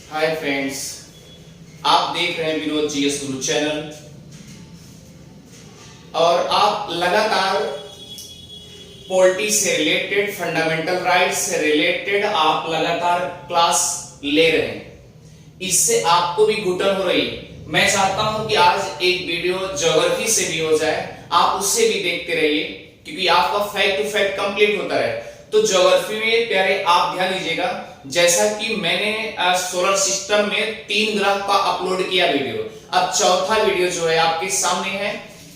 Hi friends, आप देख रहे हैं विनोद जीएस गुरु चैनल और आप लगातार पॉलिटी से रिलेटेड, फंडामेंटल राइट्स से रिलेटेड आप लगातार क्लास ले रहे हैं। इससे आपको भी घुटन हो रही है। मैं चाहता हूं कि आज एक वीडियो ज्योग्राफी से भी हो जाए, आप उससे भी देखते रहिए क्योंकि आपका फैक्ट टू फैक्ट कंप्लीट होता है। तो ज्योग्राफी में प्यारे आप ध्यान दीजिएगा, जैसा कि मैंने सोलर सिस्टम में 3 ग्रह का अपलोड किया वीडियो, अब चौथा वीडियो जो है आपके सामने है,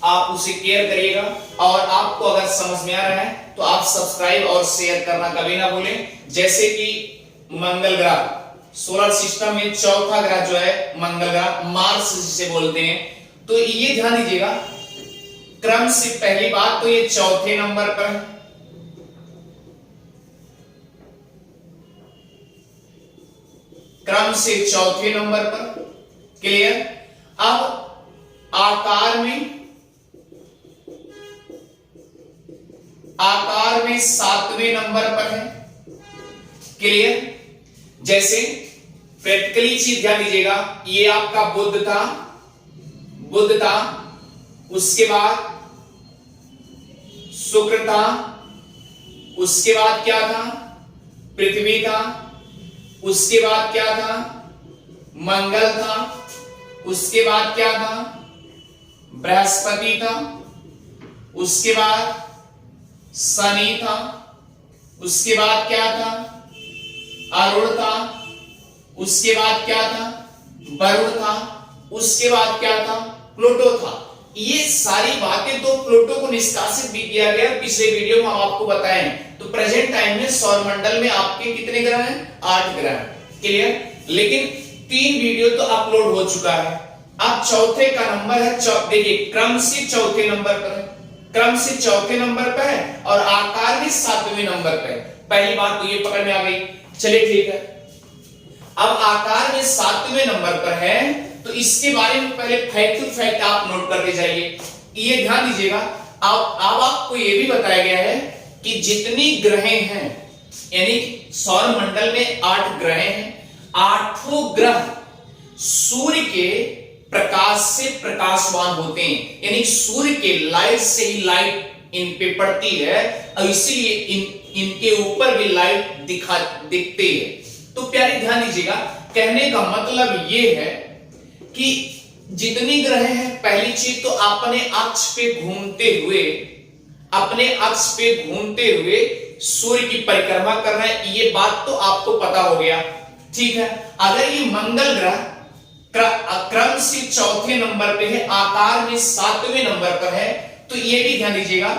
आप उसे केयर करिएगा। और आपको अगर समझ में आ रहा है तो आप सब्सक्राइब और शेयर करना कभी ना भूलें। जैसे कि मंगल ग्रह, सोलर सिस्टम में चौथा ग्रह जो है मंगल ग्रह, मार्स जिसे बोलते हैं, तो ये ध्यान दीजिएगा क्रम से पहली बात तो ये चौथे नंबर पर है। क्रम से चौथे नंबर पर, क्लियर। अब आकार में 7वें नंबर पर है, क्लियर। जैसे प्रैक्टिकली चीज ध्यान दीजिएगा, ये आपका बुध था, उसके बाद शुक्र था, उसके बाद क्या था, पृथ्वी था, उसके बाद क्या था, मंगल था, उसके बाद क्या था, बृहस्पति था, उसके बाद शनि था, उसके बाद क्या था, अरुण था, उसके बाद क्या था, वरुण था, उसके बाद क्या था, प्लूटो था। ये सारी बातें तो प्लूटो को निष्कासित भी किया गया, पिछले वीडियो में हम आपको बताए। तो प्रेजेंट टाइम में सौरमंडल में आपके कितने ग्रह हैं? 8 ग्रह, क्लियर। लेकिन 3 वीडियो तो अपलोड हो चुका है। अब चौथे का नंबर है, देखिए क्रम से चौथे नंबर पर है, क्रम से चौथे नंबर पर है और आकार में 7वें नंबर पर है। पहली बात तो ये पकड़ में आ गई, चलिए ठीक है। अब आकार में 7वें नंबर पर है तो इसके बारे में पहले फैक्ट टू फैक्ट आप नोट करते जाइए। ये ध्यान दीजिएगा, अब आपको ये भी बताया गया है कि जितनी ग्रहें हैं, यानी सौरमंडल में 8 ग्रह हैं, 8 ग्रह सूर्य के प्रकाश से प्रकाशवान होते हैं, यानी सूर्य के लाइट से ही लाइट इन पे पड़ती है और इसीलिए इनके ऊपर भी लाइट दिखती है। तो प्यारे ध्यान दीजिएगा, कहने का मतलब ये है कि जितनी ग्रह हैं, पहली चीज तो अपने अक्ष पे घूमते हुए सूर्य की परिक्रमा कर रहे हैं, ये बात तो आपको पता हो गया, ठीक है। अगर ये मंगल ग्रह क्रम से चौथे नंबर पे है, आकार में 7वें नंबर पर है, तो ये भी ध्यान दीजिएगा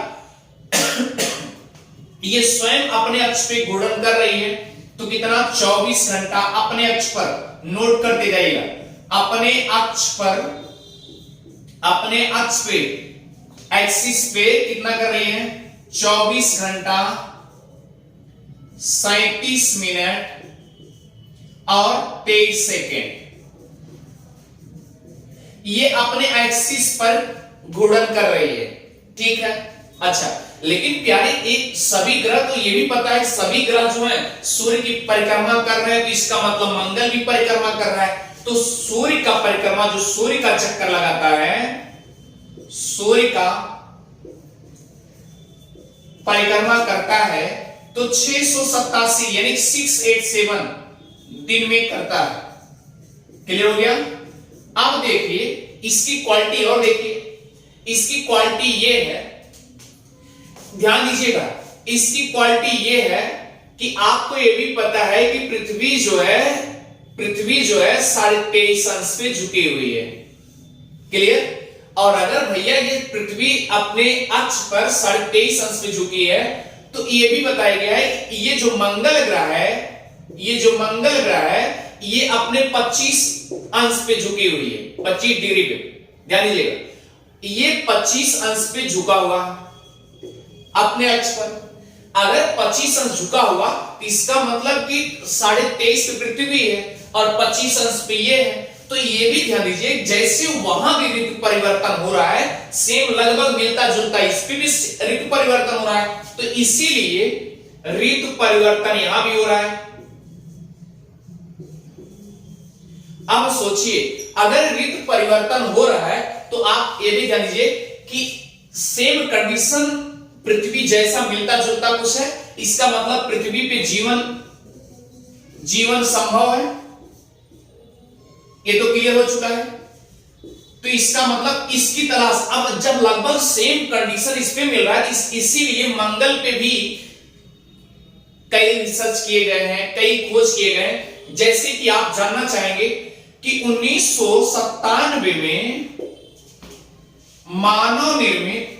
ये स्वयं अपने अक्ष पे घूर्णन कर रही है, तो कितना 24 घंटा अपने अक्ष पर, नोट करते जाइएगा, अपने अक्ष पे एक्सिस पे कितना कर रही है, 24 घंटा 37 मिनट और 23 सेकेंड, ये अपने एक्सिस पर घूर्णन कर रही है, ठीक है। अच्छा, लेकिन प्यारे एक सभी ग्रह, तो ये भी पता है सभी ग्रह जो है सूर्य की परिक्रमा कर रहे हैं, तो इसका मतलब मंगल भी परिक्रमा कर रहा है। तो सूर्य का परिक्रमा, जो सूर्य का चक्कर लगाता है, सूर्य का परिक्रमा करता है तो 687 यानी 687 दिन में करता है, क्लियर हो गया। अब देखिए इसकी क्वालिटी, और देखिए इसकी क्वालिटी ये है, ध्यान दीजिएगा, इसकी क्वालिटी ये है कि आपको ये भी पता है कि पृथ्वी जो है 23.5 अंश पे झुकी हुई है, क्लियर। और अगर भैया ये पृथ्वी अपने अक्ष पर 23.5 अंश पे झुकी है, तो ये भी बताया गया है कि ये जो मंगल ग्रह है, ये अपने 25 अंश पे झुकी हुई है, 25 डिग्री पे, ध्यान दीजिएगा, ये 25 अंश पे झुका हुआ अपने अक्ष पर। अगर 25 अंश झुका हुआ तो इसका मतलब कि 23.5 पे पृथ्वी है और 25 अंश पे ये है। तो ये भी ध्यान दीजिए, जैसे वहां भी ऋतु परिवर्तन हो रहा है, सेम लगभग मिलता जुलता इस पे भी ऋतु परिवर्तन हो रहा है, तो इसीलिए ऋतु परिवर्तन यहां भी हो रहा है। अब सोचिए, अगर ऋतु परिवर्तन हो रहा है तो आप ये भी जान लीजिए कि सेम कंडीशन पृथ्वी जैसा मिलता जुलता कुछ है, इसका मतलब पृथ्वी पे जीवन संभव है। ये तो क्लियर हो चुका है। तो इसका मतलब इसकी तलाश, अब जब लगभग सेम कंडीशन इस पे मिल रहा है, इसीलिए मंगल पे भी कई रिसर्च किए गए हैं, कई खोज किए गए हैं। जैसे कि आप जानना चाहेंगे कि 1997 में मानव निर्मित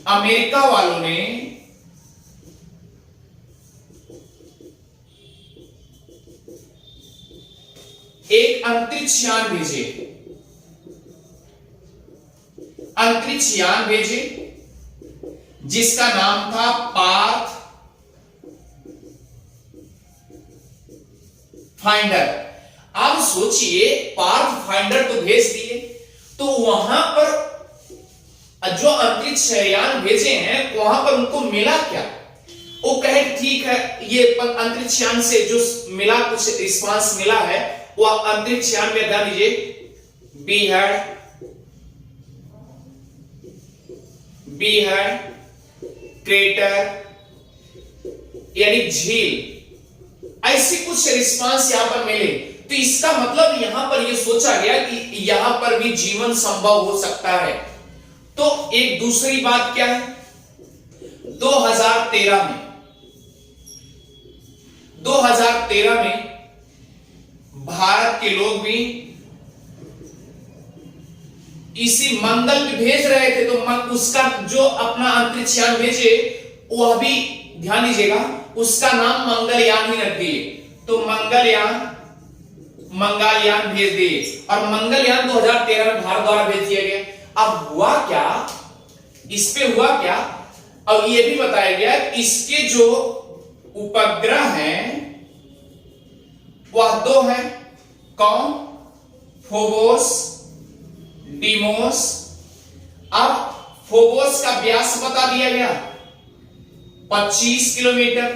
अमेरिका वालों ने एक अंतरिक्ष यान भेजे जिसका नाम था पाथ फाइंडर। अब सोचिए, पाथ फाइंडर तो भेज दिए, तो वहां पर जो अंतरिक्ष यान भेजे हैं वहां पर उनको मिला क्या? वो कहे ठीक है, ये अंतरिक्ष यान से जो मिला, कुछ रिस्पांस मिला है, वह अंतरिक्ष यान में ध्यान दीजिए बीहड़, क्रेटर यानी झील, ऐसी कुछ रिस्पांस यहां पर मिले। तो इसका मतलब यहां पर यह सोचा गया कि यहां पर भी जीवन संभव हो सकता है। तो एक दूसरी बात क्या है, 2013 में भारत के लोग भी इसी मंगल पे भेज रहे थे, तो उसका जो अपना अंतरिक्ष यान भेजे वह भी ध्यान दीजिएगा, उसका नाम मंगलयान ही रख दिए। तो मंगलयान भेज दिए और मंगलयान 2013 में भारत द्वारा भेज दिया गया। अब हुआ क्या, इस पे हुआ क्या, अब ये भी बताया गया इसके जो उपग्रह हैं वह दो हैं। कौन? Phobos, Deimos. अब फोबोस का व्यास बता दिया गया 25 किलोमीटर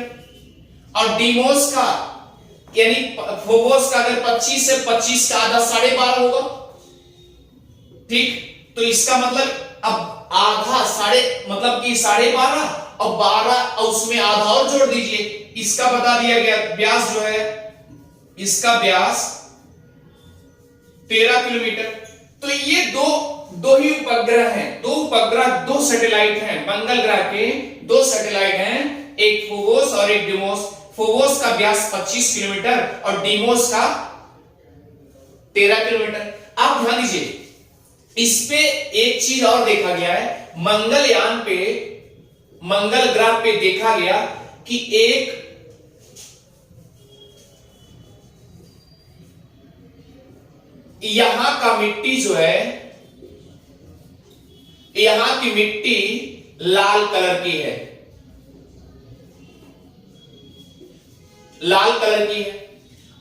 और डीमोस का, यानी फोबोस का अगर 25 से 25 का आधा 12.5 होगा, ठीक। तो इसका मतलब अब आधा मतलब कि 12.5 और 12 और उसमें आधा और जोड़ दीजिए, इसका बता दिया गया व्यास जो है, इसका व्यास 13 किलोमीटर। तो ये दो ही उपग्रह हैं, दो सैटेलाइट हैं, मंगल ग्रह के 2 सैटेलाइट हैं, एक फोबोस और एक डीमोस। फोबोस का व्यास 25 किलोमीटर और डीमोस का 13 किलोमीटर। आप ध्यान दीजिए, इस पे एक चीज और देखा गया है, मंगलयान पे, मंगल ग्रह पे देखा गया कि एक यहां का मिट्टी जो है, यहां की मिट्टी लाल कलर की है, लाल कलर की है।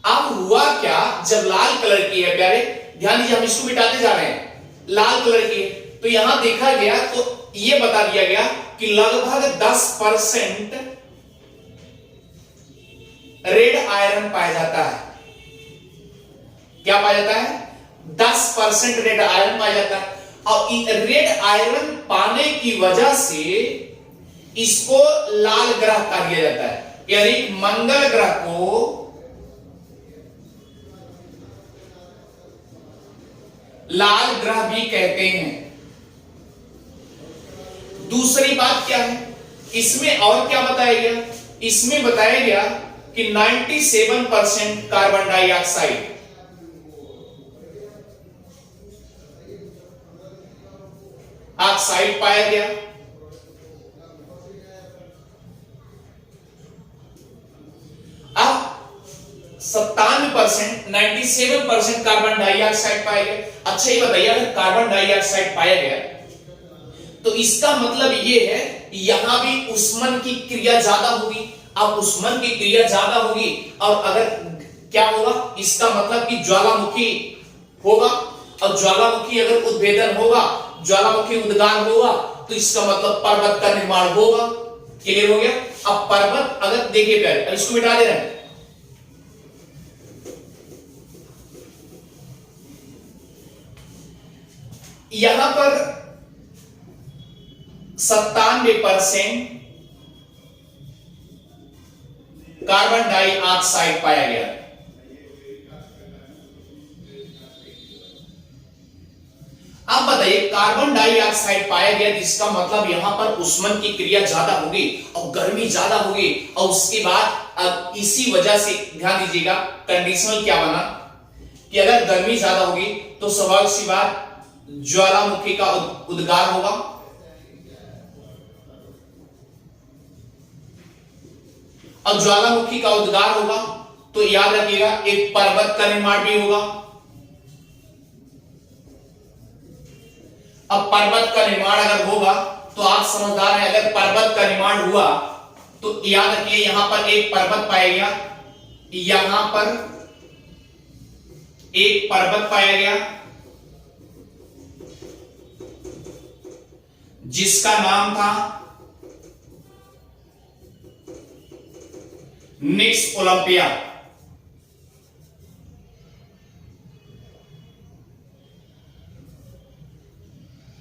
अब हुआ क्या, जब लाल कलर की है, प्यारे ध्यान दीजिए, हम इसको मिटाते जा रहे हैं, लाल कलर की है, तो यहां देखा गया, तो यह बता दिया गया कि लगभग 10% रेड आयरन पाया जाता है। क्या पाया जाता है? 10% रेड आयरन पाया जाता है। और रेड आयरन पाने की वजह से इसको लाल ग्रह कहा दिया जाता है, यानी मंगल ग्रह को लाल ग्रह भी कहते हैं। दूसरी बात क्या है इसमें, और क्या बताया गया? इसमें बताया गया कि 97% कार्बन डाइऑक्साइड, ऑक्साइड पाया गया। अब 97% कार्बन डाइऑक्साइड पाया गया। अच्छा ये बताइए, अगर कार्बन डाइऑक्साइड पाया गया तो इसका मतलब ये है यहां भी ऊष्मन की क्रिया ज्यादा होगी। अब ऊष्मन की क्रिया ज्यादा होगी और अगर क्या होगा, इसका मतलब कि ज्वालामुखी होगा, और ज्वालामुखी अगर उद्भेदन होगा, ज्वालामुखी उद्गार होगा, तो इसका मतलब पर्वत का निर्माण होगा। क्लियर हो गया? अब पर्वत, अगर देखिए प्यारे, इसको मिटा दे रहे हैं, यहां पर 97% कार्बन डाइऑक्साइड पाया गया। आप बताइए, कार्बन डाइऑक्साइड पाया गया, जिसका मतलब यहां पर उष्मन की क्रिया ज्यादा होगी और गर्मी ज्यादा होगी, और उसके बाद अब इसी वजह से ध्यान दीजिएगा कंडीशनल क्या बना कि अगर गर्मी ज्यादा होगी तो स्वाभाविक सी बात ज्वालामुखी का उद्गार होगा, और ज्वालामुखी का उद्गार होगा तो याद रखिएगा एक पर्वत का निर्माण भी होगा। अब पर्वत का निर्माण अगर होगा तो आप समझदार हैं, अगर पर्वत का निर्माण हुआ तो याद रखिए यहां पर एक पर्वत पाया गया, यहां पर एक पर्वत पाया गया जिसका नाम था निक्स ओलंपिया।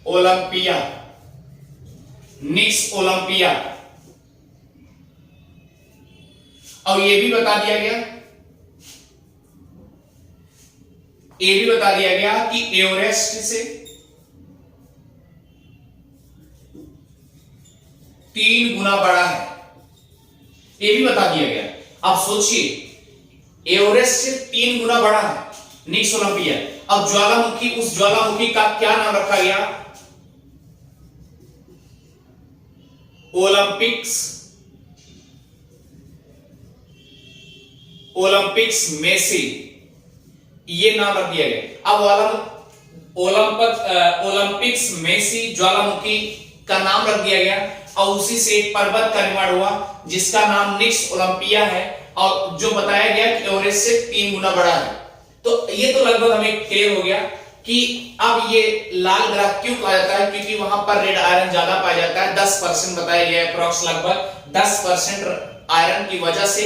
ओलंपिया, निक्स ओलंपिया। और ये भी बता दिया गया, ये भी बता दिया गया कि एवरेस्ट से 3 गुना बड़ा है, ये भी बता दिया गया। आप सोचिए, एवरेस्ट से 3 गुना बड़ा है निक्स ओलंपिया। अब ज्वालामुखी, उस ज्वालामुखी का क्या नाम रखा गया? ओलंपिक्स, ओलंपिक्स मेसी, ये नाम रख दिया गया। अब ओलंपिक्स मेसी ज्वालामुखी का नाम रख दिया गया, और उसी से एक पर्वत का निर्माण हुआ जिसका नाम निक्स ओलंपिया है, और जो बताया गया कि एवरेस्ट से 3 गुना बड़ा है। तो ये तो लगभग हमें क्लियर हो गया कि अब ये लाल ग्रह क्यों कहा जाता है, क्योंकि वहां पर रेड आयरन ज्यादा पाया जाता है। 10% बताया गया है, अप्रॉक्स लगभग 10% आयरन की वजह से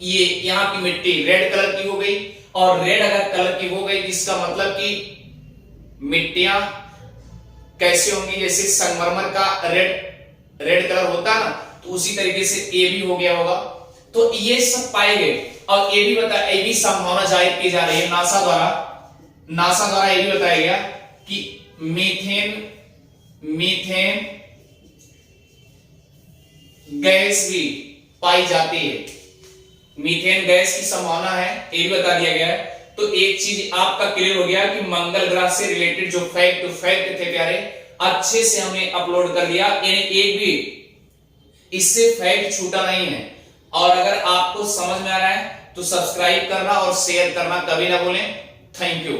ये यहाँ की मिट्टी रेड कलर की हो गई। और रेड अगर कलर की हो गई, जिसका मतलब कि मिट्टियां कैसे होंगी, जैसे संगमरमर का रेड कलर होता है ना, तो उसी तरीके से ये भी हो गया होगा। तो ये सब पाए गए, और ये भी संभावना जाहिर की जा रही है नासा द्वारा ये भी बताया गया कि मीथेन गैस भी पाई जाती है, मीथेन गैस की संभावना है, ये भी बता दिया गया है। तो एक चीज आपका क्लियर हो गया कि मंगल ग्रह से रिलेटेड जो फैक्ट थे प्यारे, अच्छे से हमने अपलोड कर दिया, यानी एक भी इससे फैक्ट छूटा नहीं है। और अगर आपको समझ में आ रहा है तो सब्सक्राइब करना और शेयर करना कभी ना भूलें। Thank you.